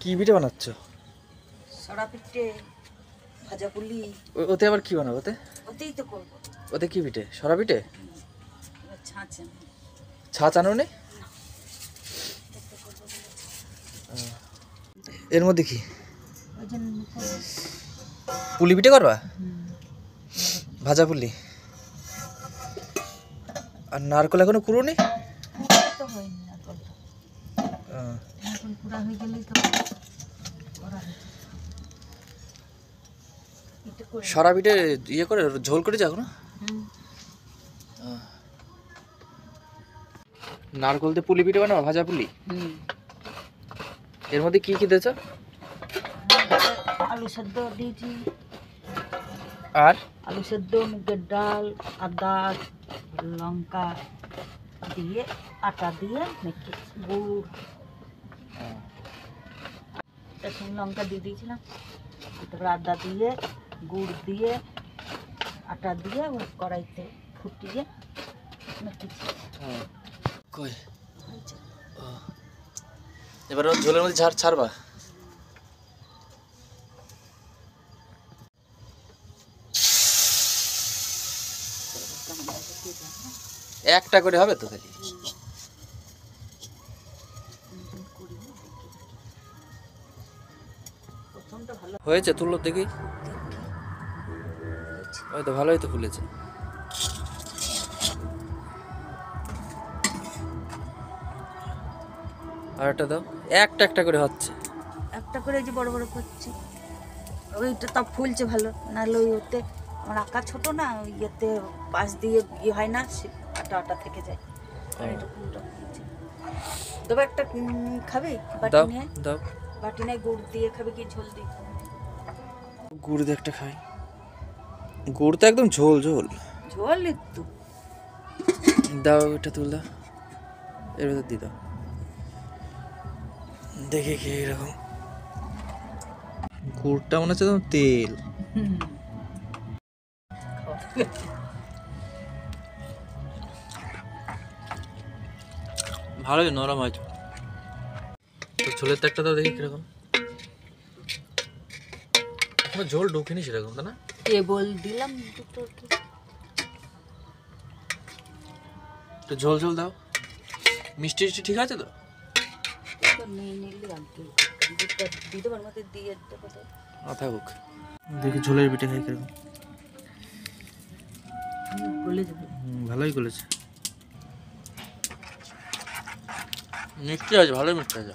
কি পিঠে বানাচ্ছ? সরা পিঠে, ভাজা পুলি। ওতে আবার কি বানাবো? ওতেই তো করবো। ওতে কি পিঠে? সরা পিঠে? ছাঁচ ছাঁচ আনো নি? এর মধ্যে কি পুলি পিঠে করবা? ভাজা পুলি। আর নারকেল এখনো কুড়োনি? সরা পিঠে ইয়ে করে ঝোল করে যাও না? নারকেল দিয়ে পুলি পিঠে বানাবো, ভাজা পুলি। এর মধ্যে কি কি দিয়েছ? আলু সেদ্ধ দিয়েছি, আর আলু সেদ্ধ, মুগের ডাল, আদা, লঙ্কা দিয়ে আটা দিয়ে মেখে গুড়, লঙ্কা দিয়ে দিয়েছিলাম, তারপরে আদা দিয়ে গুড় দিয়ে আটা দিয়ে কড়াইতে ফুটিয়ে মেখেছি। কই এবার ওর ঝোলের মধ্যে ঝাড় ছাড়বা? একটা করে হবে তো খালি? হয়েছে, তুলো দেখি। ওই তো ভালোই তো ফুলেছে। আর একটা দাও। একটা একটা করে হচ্ছে, একটা করে যে বড় বড় করছি। ওইটা তা ফুলছে ভালো, নাহলে ওই ওতে আমার আঁকা ছোট না, ওই ইয়েতে পাশ দিয়ে ইয়ে হয় না, সে আটা আটা থেকে যায়। আর এটা ফুলটা ফুলছে। তবে একটা খাবি বাটি দাও নিয়ে? দাও। বাটি নিয়ে গুড় দিয়ে খাবি কি ঝোল দিয়ে? গুড় দিয়ে একটা খাই। গুড় তো একদম ঝোল ঝোল। ঝোল একটু দাও, এটা তুল দাও, এর ভেতর দিয়ে দাও, দেখে কি এরকম। গুড়টা মনে হচ্ছে তেল। ভালোই নরম হয়েছে। ঝোলের তো একটা দাও, দেখি কিরকম। ঝোল ঢুকিনি সেরকম, তাই না? কেবল দিলাম দুটো। একটু ঝোল ঝোল দাও। মিষ্টি টিষ্টি ঠিক আছে তো? থাকুক, দেখি ঝোলের পিঠে খাই কিরকম। ভালোই গলেছে, মিষ্টি আছে, ভালোই মিষ্টি আছে।